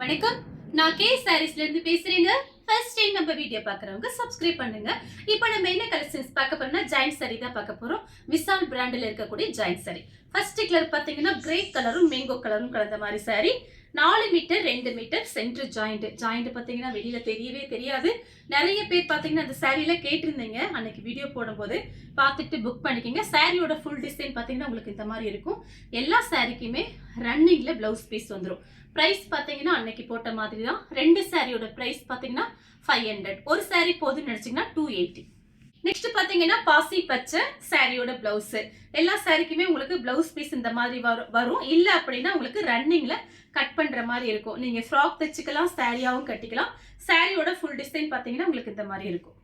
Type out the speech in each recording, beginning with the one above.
வணக்கம். நான் கே சாரீஸ்ல இருந்து பேசுறேங்க. ஃபர்ஸ்ட் டைம் நம்ம வீடியோ பார்க்குறவங்க சப்ஸ்கிரைப் பண்ணுங்க. இப்போ நம்ம என்ன கலெக்ஷன்ஸ் பார்க்க போறோம்னா ஜாயிண்ட் சாரி தான் பார்க்க போறோம். விசால் பிராண்டில் இருக்கக்கூடிய ஜாயிண்ட் சாரி. ஃபர்ஸ்ட் கலர் பார்த்தீங்கன்னா கிரே கலரும் மேங்கோ கலரும் கலந்த மாதிரி sari. 4 metre 2 metre centre joint. Joint பார்த்தீங்கன்னா வெளியில தெரியவே தெரியாது. நிறைய பேர் பார்த்தீங்கன்னா அந்த சாரியில கேட்டிருந்தீங்க. அன்னைக்கு வீடியோ போடும்போது பார்த்துட்டு புக் பண்ணிக்கோங்க. சாரியோட ஃபுல் டிசைன் பார்த்தீங்கன்னா உங்களுக்கு இந்த மாதிரி இருக்கும். எல்லா சாரிக்குமே ரன்னிங்ல பிளவுஸ் பீஸ் வந்துடும். பிரைஸ் பார்த்தீங்கன்னா அன்னைக்கு போட்ட மாதிரி தான். 2 சாரியோட பிரைஸ் பார்த்தீங்கன்னா 500. ஒரு சாரி போதுன்னு நினைச்சீங்கன்னா 280. நெக்ஸ்ட் பார்த்தீங்கன்னா பாசி பச்சை சாரியோட பிளவுஸ். எல்லா சாரிக்குமே உங்களுக்கு பிளவுஸ் பீஸ் இந்த மாதிரி வரும். இல்லை அப்படின்னா உங்களுக்கு ரன்னிங்ல கட் பண்ற மாதிரி இருக்கும். நீங்க ஃப்ராக் தைச்சுக்கலாம், சாரியாவும் கட்டிக்கலாம். சாரியோட ஃபுல் டிசைன் பார்த்தீங்கன்னா உங்களுக்கு இந்த மாதிரி இருக்கும்.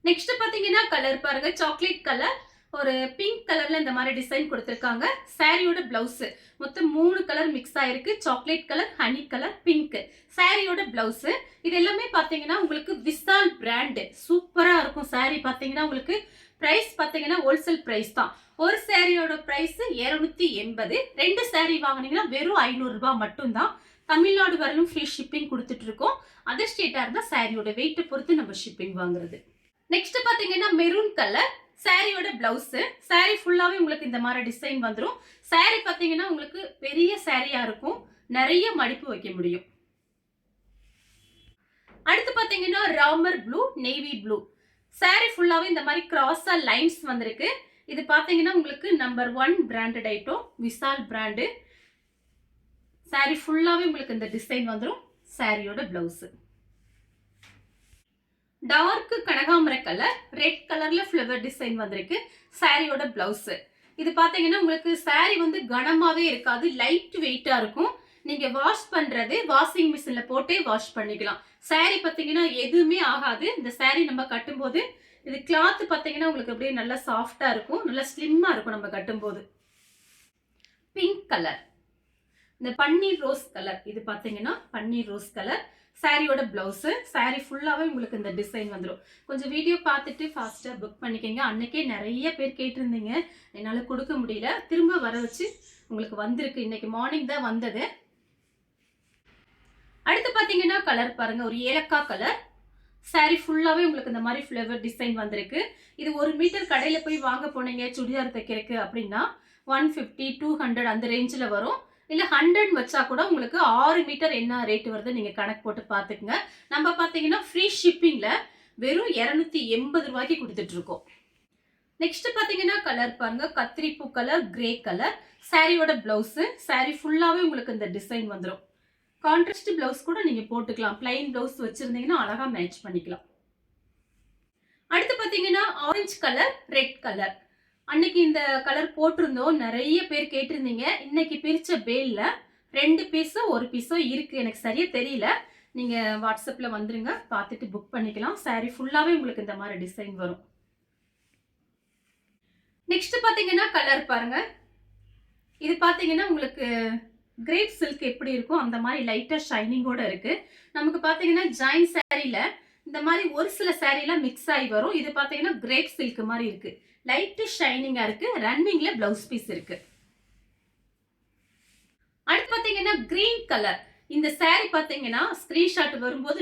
நெக்ஸ்ட் பார்த்தீங்கன்னா கலர் பாருங்க, சாக்லேட் கலர், ஒரு பிங்க் கலர்ல இந்த மாதிரி டிசைன் கொடுத்துருக்காங்க. சாரியோட பிளவுஸ் மொத்தம் 3 கலர் மிக்ஸ் ஆயிருக்கு. Chocolate colour, honey colour, pink. சாரியோட பிளவுஸ் இது எல்லாமே பாத்தீங்கன்னா உங்களுக்கு விசால் பிராண்ட். சூப்பரா இருக்கும் சாரி. பாத்தீங்கன்னா உங்களுக்கு பிரைஸ் பாத்தீங்கன்னா ஹோல்சேல் பிரைஸ் தான். ஒரு சாரியோட பிரைஸ் 280. 2 சாரி வாங்கினீங்கன்னா வெறும் 500 ரூபாய் மட்டும்தான். தமிழ்நாடு வரலும் ஃப்ரீ ஷிப்பிங் கொடுத்துட்டு இருக்கோம். அதர் ஸ்டேட்டா இருந்தா சாரியோட வெயிட்டை பொறுத்து நம்ம ஷிப்பிங் வாங்குறது. நெக்ஸ்ட் பாத்தீங்கன்னா மெரூன் கலர் சாரியோட பிளவுஸ். சாரி ஃபுல்லாவே உங்களுக்கு இந்த மாதிரி டிசைன் வந்துடும். சாரி பாத்தீங்கன்னா உங்களுக்கு பெரிய சாரியா இருக்கும். நிறைய மடிப்பு வைக்க முடியும். அடுத்து பாத்தீங்கன்னா Ramar blue, navy blue. Sorry ஃபுல்லாவே இந்த மாதிரி கிராஸா லைன்ஸ் வந்திருக்கு. இது பாத்தீங்கன்னா உங்களுக்கு number 1 branded item, Vishal brand. Sorry ஃபுல்லாவே உங்களுக்கு இந்த டிசைன் வந்துடும். சாரியோட பிளவுஸ் டார்க் கனகாமர கலர், ரெட் கலர்ல ஃப்ளவர் டிசைன் வந்திருக்கு. சாரியோட பிளவுஸ் இது பாத்தீங்கன்னா உங்களுக்கு சாரி வந்து கனமாவே இருக்காது, லைட் வெயிட்டா இருக்கும். நீங்க வாஷ் பண்றது வாஷிங் மிஷின்ல போட்டே வாஷ் பண்ணிக்கலாம். சாரி பாத்தீங்கன்னா எதுவுமே ஆகாது. இந்த சாரி நம்ம கட்டும்போது இது கிளாத் பாத்தீங்கன்னா உங்களுக்கு அப்படியே நல்லா சாஃப்டா இருக்கும், நல்லா ஸ்லிம்மா இருக்கும் நம்ம கட்டும்போது. பிங்க் கலர், இந்த பன்னீர் ரோஸ் கலர், இது பாத்தீங்கன்னா பன்னீர் ரோஸ் கலர். சாரியோட பிளவுஸ். சாரி ஃபுல்லாவே உங்களுக்கு இந்த டிசைன் வந்துடும். கொஞ்சம் வீடியோ பார்த்துட்டு ஃபாஸ்டா புக் பண்ணிக்கங்க. அன்னைக்கே நிறைய பேர் கேட்டிருந்தீங்க, என்னால கொடுக்க முடியல. திரும்ப வர வச்சு உங்களுக்கு வந்திருக்கு. இன்னைக்கு மார்னிங் தான் வந்தது. அடுத்து பாத்தீங்கன்னா கலர் பாருங்க, ஒரு ஏலக்காய் கலர். சாரி ஃபுல்லாவே உங்களுக்கு இந்த மாதிரி ஃப்ளவர் டிசைன் வந்திருக்கு. இது 1 மீட்டர் கடையில போய் வாங்க போனீங்க சுடிதார் தைக்கிறதுக்கு அப்படின்னா 150 200 அந்த ரேஞ்சில் வரும். இல்ல 100 வச்சா கூட உங்களுக்கு 6 மீட்டர் என்ன ரேட் வருது நீங்க கணக்கு போட்டு பாத்துக்கங்க. நம்ம பாத்தீங்கன்னா ஃப்ரீ ஷிப்பிங்ல வெறும் 280 ரூபாய்க்கு கொடுத்துட்டு இருக்கோம். நெக்ஸ்ட் பாத்தீங்கன்னா கலர் பாருங்க, கத்திரிப்பூ கலர், கிரே கலர். சாரியோட பிளவுஸ். சாரி ஃபுல்லாவே உங்களுக்கு இந்த டிசைன் வந்துடும். கான்ட்ராஸ்ட் பிளவுஸ் கூட நீங்க போட்டுக்கலாம். பிளைன் பிளவுஸ் வச்சிருந்தீங்கன்னா அழகா மேட்ச் பண்ணிக்கலாம். அடுத்து பாத்தீங்கன்னா ஆரஞ்சு கலர், ரெட் கலர். அன்னைக்கு இந்த கலர் போட்டிருந்தோம், நிறைய பேர் கேட்டிருந்தீங்க. இன்னைக்கு பிரிச்ச பேல்ல 2 பீஸோ 1 பீஸோ இருக்கு, எனக்கு சரியா தெரியல. நீங்க வாட்ஸ்அப்ல வந்துருங்க, பார்த்துட்டு புக் பண்ணிக்கலாம். சாரி ஃபுல்லாவே உங்களுக்கு இந்த மாதிரி டிசைன் வரும். நெக்ஸ்ட் பாத்தீங்கன்னா கலர் பாருங்க, இது பாத்தீங்கன்னா உங்களுக்கு கிரேப் சில்க் எப்படி இருக்கும் அந்த மாதிரி லைட்டா ஷைனிங்கோட இருக்கு. நமக்கு பாத்தீங்கன்னா ஜாயின் சாரியில இந்த மாதிரி ஒரு சில சாரிலாம் மிக்ஸ் ஆகி வரும். இது பாத்தீங்கன்னா கிரேப் சில்க் மாதிரி இருக்கு, லைட் ஷைனிங்கா இருக்கு. ரன்னிங்ல பிளவுஸ் பீஸ் இருக்கு. அடுத்து பாத்தீங்கன்னா கிரீன் கலர். இந்த சாரி பாத்தீங்கன்னா ஸ்கிரீன்ஷாட் வரும்போது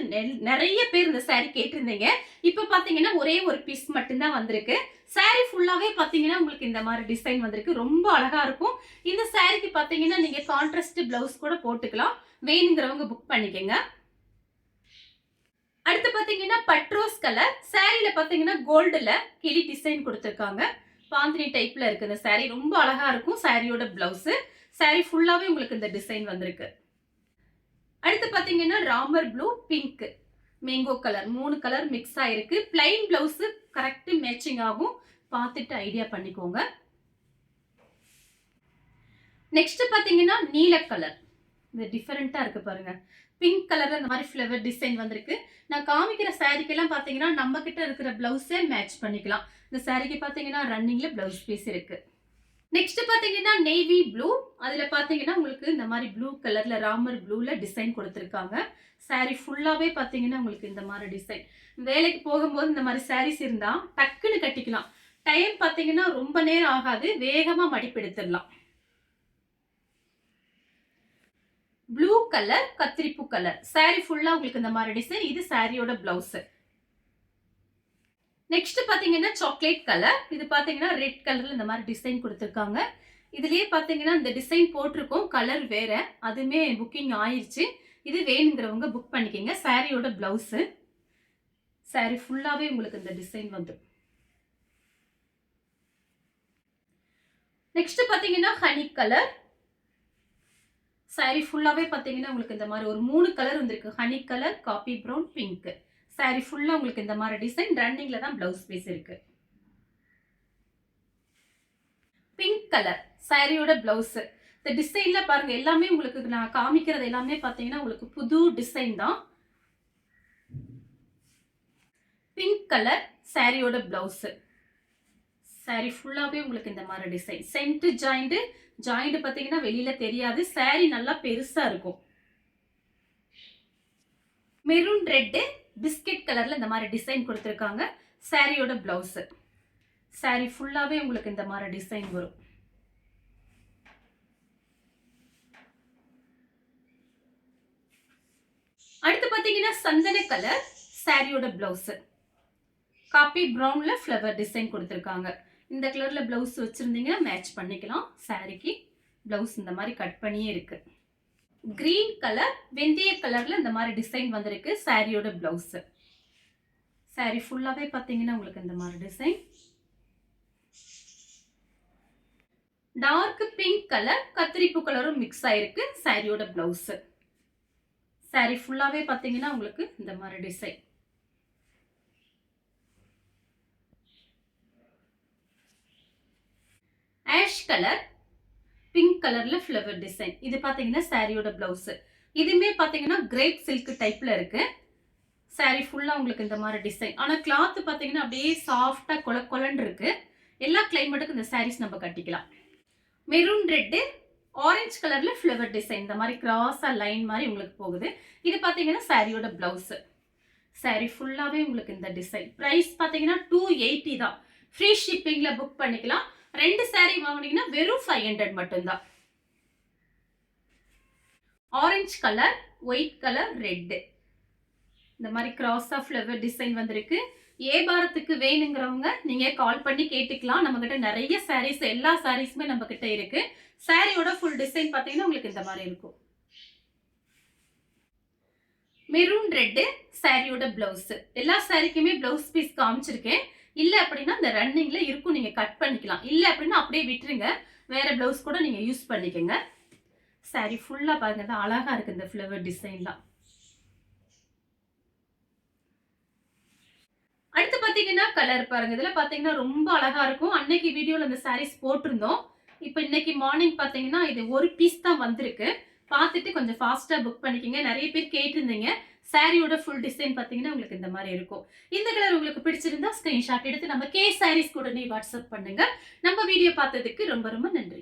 நிறைய பேர் இந்த சாரி கேட்டிருந்தீங்க. இப்ப பாத்தீங்கன்னா ஒரே ஒரு பீஸ் மட்டும்தான் வந்திருக்கு. சாரி ஃபுல்லாவே பாத்தீங்கன்னா உங்களுக்கு இந்த மாதிரி டிசைன் வந்திருக்கு. ரொம்ப அழகா இருக்கும். இந்த சாரிக்கு பாத்தீங்கன்னா நீங்க கான்ட்ராஸ்ட் பிளவுஸ் கூட போட்டுக்கலாம். வேணுங்கிறவங்க புக் பண்ணிக்கங்க. அடுத்து பாத்தீங்கன்னா பட்ரோஸ் கலர். சாரியில பாத்தீங்கன்னா கோல்டுல கிளி டிசைன் கொடுத்திருக்காங்க. பாந்தினி டைப்ல இருக்கு இந்த சாரி. ரொம்ப அழகா இருக்கும். சாரியோட பிளவுஸ். சாரி ஃபுல்லாவே உங்களுக்கு இந்த டிசைன் வந்திருக்கு. அடுத்து பாத்தீங்கன்னா Ramar blue, pink, mango colour. 3 colour mix ஆயிருக்கு. பிளைன் பிளவுஸ் கரெக்ட் மேட்சிங் ஆகும். பார்த்துட்டு ஐடியா பண்ணிக்கோங்க. நெக்ஸ்ட் பாத்தீங்கன்னா நீல கலர். இது டிஃபரெண்டா இருக்கு பாருங்க. பிங்க் கலர்ல இந்த மாதிரி ஃப்ளவர் டிசைன் வந்திருக்கு. நான் காமிக்கிற சாரிக்கெல்லாம் பாத்தீங்கன்னா நம்ம கிட்ட இருக்கிற பிளவுஸே மேட்ச் பண்ணிக்கலாம். இந்த சாரிக்கு பாத்தீங்கன்னா ரன்னிங்ல பிளவுஸ் பீஸ் இருக்கு. நெக்ஸ்ட் பாத்தீங்கன்னா நேவி ப்ளூ. அதுல பாத்தீங்கன்னா உங்களுக்கு இந்த மாதிரி ப்ளூ கலர்ல ராமர் ப்ளூல டிசைன் கொடுத்திருக்காங்க. சாரி ஃபுல்லாவே பாத்தீங்கன்னா உங்களுக்கு இந்த மாதிரி டிசைன். வேலைக்கு போகும்போது இந்த மாதிரி சாரீஸ் இருந்தா டக்குன்னு கட்டிக்கலாம். டைம் பாத்தீங்கன்னா ரொம்ப நேரம் ஆகாது, வேகமா மடிப்பு எடுத்துடலாம். ப்ளூ கலர் கத்திரிப்பூ கலர் saree ஃபுல்லா உங்களுக்கு இந்த மாதிரி டிசைன். இது சாரியோட பிளவுஸ். நெக்ஸ்ட் பாத்தீங்கன்னா சாக்லேட் கலர். இது பாத்தீங்கன்னா ரெட் கலர்ல இந்த மாதிரி டிசைன் கொடுத்திருக்காங்க. இதுலயே பாத்தீங்கன்னா இந்த டிசைன் போட்டிருக்கோம், கலர் வேற. அதுமே புக்கிங் ஆயிருச்சு. இது வேணுங்கிறவங்க புக் பண்ணிக்கங்க. சாரியோட பிளவுஸ். saree ஃபுல்லாவே உங்களுக்கு இந்த டிசைன் வந்துடும். நெக்ஸ்ட் பாத்தீங்கன்னா ஹனி கலர். saree ஃபுல்லாவே பாத்தீங்கன்னா உங்களுக்கு இந்த மாதிரி ஒரு 3 கலர் வந்திருக்கு. Honey colour, coffee brown, pink. saree ஃபுல்லா உங்களுக்கு இந்த மாதிரி டிசைன். ரன்னிங்ல தான் பிளவுஸ் பீஸ் இருக்கு. பிங்க் கலர் சாரியோட பிளவுஸ். இந்த டிசைன்ல பாருங்க, எல்லாமே உங்களுக்கு நான் காமிக்கிறது எல்லாமே பாத்தீங்கன்னா உங்களுக்கு புது டிசைன் தான். பிங்க் கலர் சாரியோட பிளவுஸ். saree ஃபுல்லாவே உங்களுக்கு இந்த மாதிரி டிசைன். சென்டர் ஜாயிண்ட் பாத்தீங்கன்னா வெளியில தெரியாது. saree நல்லா பெருசா இருக்கும். மெரூன் ரெட் பிஸ்கட் கலர்ல இந்த மாதிரி டிசைன் கொடுத்திருக்காங்க. சாரியோட பிளவுஸ். saree ஃபுல்லாவே உங்களுக்கு இந்த மாதிரி டிசைன் வரும். அடுத்து பாத்தீங்கன்னா சந்தன கலர் சாரியோட பிளவுஸ். காபி பிரவுன்ல ஃப்ளவர் டிசைன் கொடுத்திருக்காங்க. இந்த கலர்ல பிளவுஸ் வச்சிருந்தீங்கன்னா மேட்ச் பண்ணிக்கலாம். சாரிக்கு பிளவுஸ் இந்த மாதிரி கட் பண்ணியே இருக்கு. கிரீன் கலர் வெந்தய கலர்ல இந்த மாதிரி டிசைன் வந்திருக்கு. சாரியோட பிளவுஸ். saree ஃபுல்லாவே பாத்தீங்கன்னா உங்களுக்கு இந்த மாதிரி டிசைன். டார்க் பிங்க் கலர் கத்திரிப்பூ கலரும் மிக்ஸ் ஆயிருக்கு. சாரியோட பிளவுஸ். saree ஃபுல்லாவே பாத்தீங்கன்னா உங்களுக்கு இந்த மாதிரி டிசைன். ஆஷ் கலர் பிங்க் கலர்ல ஃப்ளவர் டிசைன். இது பாத்தீங்கன்னா சாரியோட பிளவுஸ். இதுமே பாத்தீங்கன்னா கிரேப் சில்க் டைப்ல இருக்கு. saree ஃபுல்லா உங்களுக்கு இந்த மாதிரி டிசைன். ஆனா கிளாத் பாத்தீங்கன்னா அப்படியே சாஃப்டா கொலன்னு இருக்கு. எல்லா கிளைமேட்டுக்கும் இந்த சாரீஸ் நம்ம கட்டிக்கலாம். மெரூன் ரெட் ஆரஞ்சு கலர்ல ஃப்ளவர் டிசைன். இந்த மாதிரி கிராஸா லைன் மாதிரி உங்களுக்கு போகுது. இது பாத்தீங்கன்னா சாரியோட பிளவுஸ். saree ஃபுல்லாவே உங்களுக்கு இந்த டிசைன். பிரைஸ் பாத்தீங்கன்னா 280 தான். ஃப்ரீ ஷிப்பிங்ல புக் பண்ணிக்கலாம். 2 saree வாங்குனீங்கன்னா வெறும் 500 மட்டும்தான். Orange colour, white colour, red இந்த மாதிரி கிராஸ் ஆஃப் ஃப்ளவர் டிசைன் வந்திருக்கு. ஏபாரத்துக்கு வேணுங்கிறவங்க நீங்க கால் பண்ணி கேட்டுக்கலாம். நம்ம கிட்ட நிறைய சாரீஸ், எல்லா சாரீஸுமே நம்ம கிட்ட இருக்கு. சாரியோட ஃபுல் டிசைன் பாத்தீங்கன்னா உங்களுக்கு இந்த மாதிரி இருக்கும். மெரூன் ரெட் சாரியோட பிளவுஸ். எல்லா சாரிக்குமே பிளவுஸ் பீஸ் காமிச்சிருக்கேன். இல்ல அப்படின்னா இந்த ரன்னிங்ல இருக்கும், நீங்க கட் பண்ணிக்கலாம். இல்ல அப்படின்னா அப்படியே விட்டுருங்க, வேற பிளவுஸ் கூட நீங்க யூஸ் பண்ணிக்கங்க. saree ஃபுல்லா பாருங்க, அழகா இருக்கு இந்த ஃப்ளவர் டிசைன்லாம். அடுத்து பாத்தீங்கன்னா கலர் பாருங்க. இதுல பாத்தீங்கன்னா ரொம்ப அழகா இருக்கும். அன்னைக்கு வீடியோல இந்த சாரீஸ் போட்டிருந்தோம். இப்போ இன்னைக்கு மார்னிங் பாத்தீங்கன்னா இது ஒரு பீஸ் தான் வந்திருக்கு. பார்த்துட்டு கொஞ்சம் ஃபாஸ்டா புக் பண்ணிக்கங்க. நிறைய பேர் கேட்டிருந்தீங்க. சாரியோட ஃபுல் டிசைன் பாத்தீங்கன்னா உங்களுக்கு இந்த மாதிரி இருக்கும். இந்த கலர் உங்களுக்கு பிடிச்சிருந்தா ஸ்கிரீன்ஷாட் எடுத்து நம்ம கே சாரீஸ் கூட வாட்ஸ்அப் பண்ணுங்க. நம்ம வீடியோ பார்த்ததுக்கு ரொம்ப ரொம்ப நன்றி.